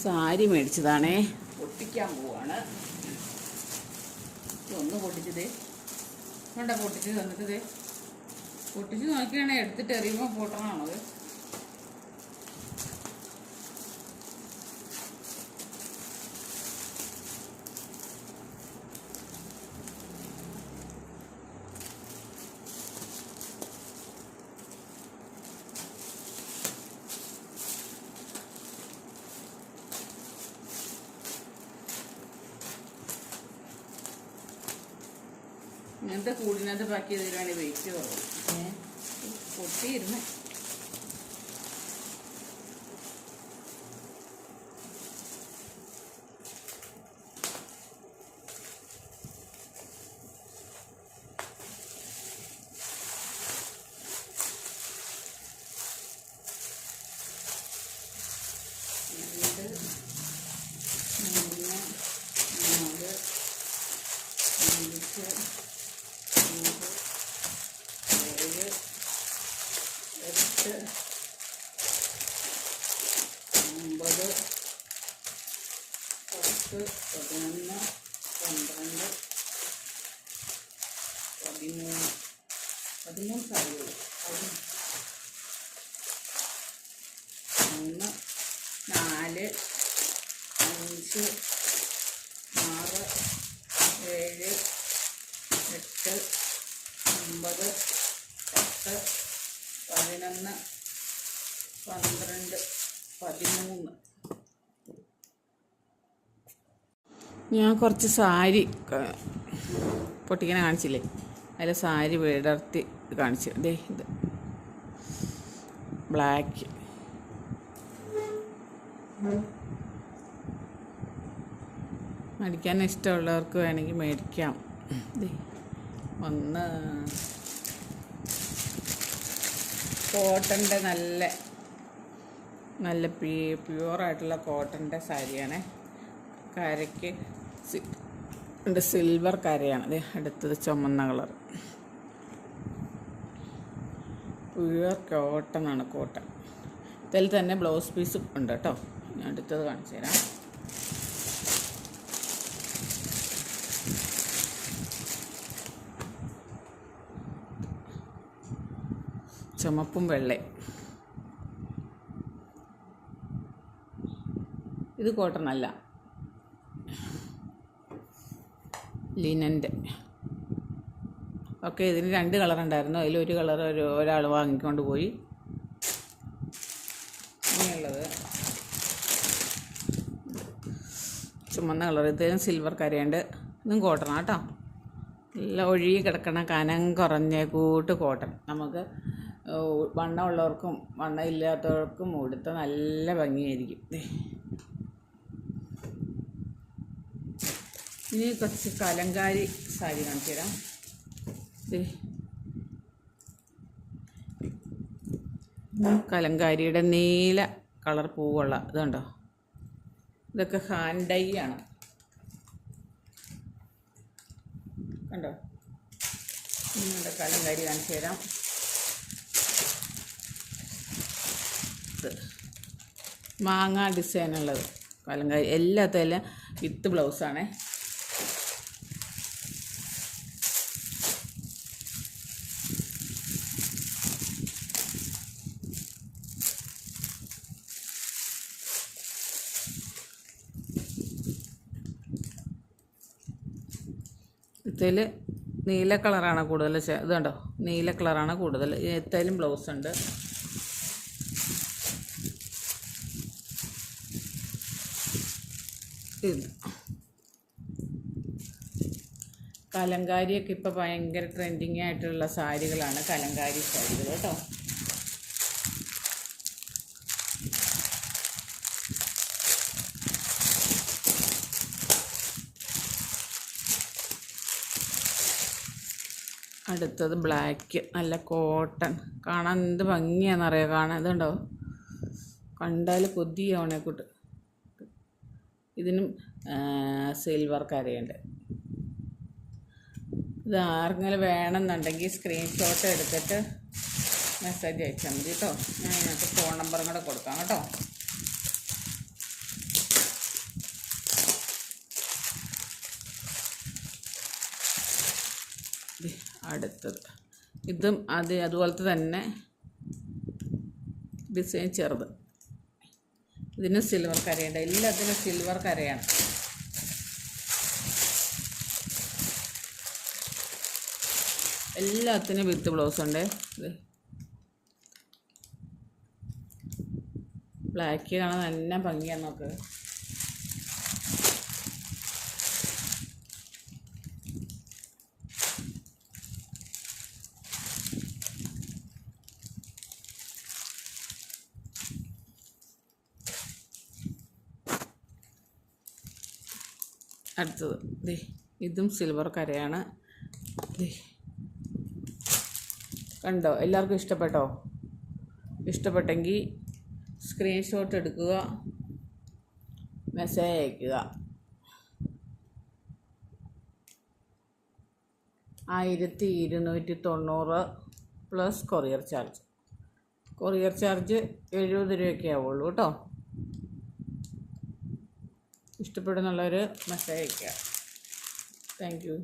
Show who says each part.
Speaker 1: സാരി മേടിച്ചതാണേ, പൊട്ടിക്കാൻ പോവാണ്. ഒന്ന് പൊട്ടിച്ചതേ കൊണ്ട പൊട്ടിച്ച് തന്നിട്ടതേ പൊട്ടിച്ച് നോക്കിയാണെ എടുത്തിട്ട് എറിയുമ്പോൾ പൊട്ടണാണത്. ഇങ്ങനത്തെ കൂടിനകത്ത് പാക്ക് ചെയ്തിട്ടാണ് വെയിറ്റ് കുറവ്. പൊട്ടിയിരുന്നേ പതിമൂന്ന് സാരികൾ 3 4 5 6 7 8 9 10 11 12 13. ഞാൻ കുറച്ച് സാരി പൊട്ടിക്കാൻ കാണിച്ചില്ലേ, അതിൽ സാരി വിടർത്തി കാണിച്ചു. ദേ ഇത് ബ്ലാക്ക്. മേടിക്കാൻ ഇഷ്ടമുള്ളവർക്ക് വേണമെങ്കിൽ മേടിക്കാം. ഒന്ന് കോട്ടൻ്റെ നല്ല പ്യുവറായിട്ടുള്ള കോട്ടൻ്റെ സാരിയാണ്. കരയ്ക്ക് സിൽവർ കരയാണ്. അതെ, അടുത്തത് ചുമന്ന കളർ പ്യുവർ കോട്ടനാണ്. കോട്ടൺ ഇതിൽ തന്നെ ബ്ലൗസ് പീസും ഉണ്ട് കേട്ടോ. ഞാൻ അടുത്തത് കാണിച്ചു തരാം. ചുമപ്പും വെള്ളയും. ഇത് കോട്ടൺ അല്ല, ലിനൻ്റെ. ഓക്കെ, ഇതിന് 2 കളർ ഉണ്ടായിരുന്നു. അതിലൊരു കളർ ഒരാൾ വാങ്ങിക്കൊണ്ട് പോയി. ഇങ്ങനെയുള്ളത് ചുമന്ന കളർ. ഇതിലും സിൽവർ കരയുണ്ട്. ഇതും കോട്ടണാണ് കേട്ടോ. നല്ല ഒഴുകി കിടക്കണ കനം കുറഞ്ഞ കൂട്ട് കോട്ടൺ. നമുക്ക് വണ്ണമുള്ളവർക്കും വണ്ണം ഇല്ലാത്തവർക്കും ഉടുത്ത നല്ല ഭംഗിയായിരിക്കും. ഇനി കുറച്ച് കലങ്കാരി സാരി കാണിച്ചു തരാം. കലങ്കാരിയുടെ നീല കളർ പൂവുള്ള ഇതുണ്ടോ, ഇതൊക്കെ ഹാൻഡ് ഡൈ ആണ്. കണ്ടോ, ഇങ്ങനെയുണ്ട് കലങ്കാരി കാണിച്ചു തരാം. മാങ്ങ ഡിസൈനുള്ളത് കലങ്കാരി. എല്ലാത്തിലും വിത്ത് ബ്ലൗസാണേ. ഇതിൽ നീല കളറാണ് കൂടുതൽ. ഇത് കണ്ടോ, നീല കളറാണ് കൂടുതൽ. ഇതിലും ബ്ലൗസ് ഉണ്ട്. ഇത് കലങ്കാരിയൊക്കെ ഇപ്പോൾ ഭയങ്കര ട്രെൻഡിങ് ആയിട്ടുള്ള സാരികളാണ് കലങ്കാരി സാരികൾ കേട്ടോ. അടുത്തത് ബ്ലാക്ക്, നല്ല കോട്ടൺ. കാണാൻ എന്ത് ഭംഗിയാണെന്നറിയാം. കാണാൻ ഇതുണ്ടോ, കണ്ടാൽ കൊതിയാവണേ കൂട്ട്. ഇതിനും സിൽവർ കരയുണ്ട്. ഇത് ആർക്കെങ്കിലും വേണമെന്നുണ്ടെങ്കിൽ സ്ക്രീൻഷോട്ട് എടുത്തിട്ട് മെസ്സേജ് അയച്ചാൽ മതി കേട്ടോ. ഞാൻ ഇതിനകത്ത് ഫോൺ നമ്പറും കൂടെ കൊടുക്കാം കേട്ടോ. അടുത്തത് ഇതും അതുപോലത്തെ തന്നെ ഡിസൈൻ ചെറുത്. ഇതിന് സിൽവർ കരയുണ്ട്, എല്ലാത്തിനും സിൽവർ കരയാണ്. എല്ലാത്തിനും വിത്ത് ബ്ലൗസ് ഉണ്ട്. ഇത് ബ്ലാക്ക് കാണാൻ നല്ല ഭംഗിയാണ്. നോക്ക്, അടുത്തത് ഇതും സിൽവർ കരയാണ്. കണ്ടോ? എല്ലാവർക്കും ഇഷ്ടപ്പെട്ടോ? ഇഷ്ടപ്പെട്ടെങ്കിൽ സ്ക്രീൻഷോട്ട് എടുക്കുക, മെസ്സേജ് അയയ്ക്കുക. 1290 plus courier charge. Courier charge 70 രൂപയൊക്കെ ആവുള്ളൂ കേട്ടോ. ഇഷ്ടപ്പെടുന്നുള്ളവർ മെസ്സേജ് അയയ്ക്കുക. Thank you.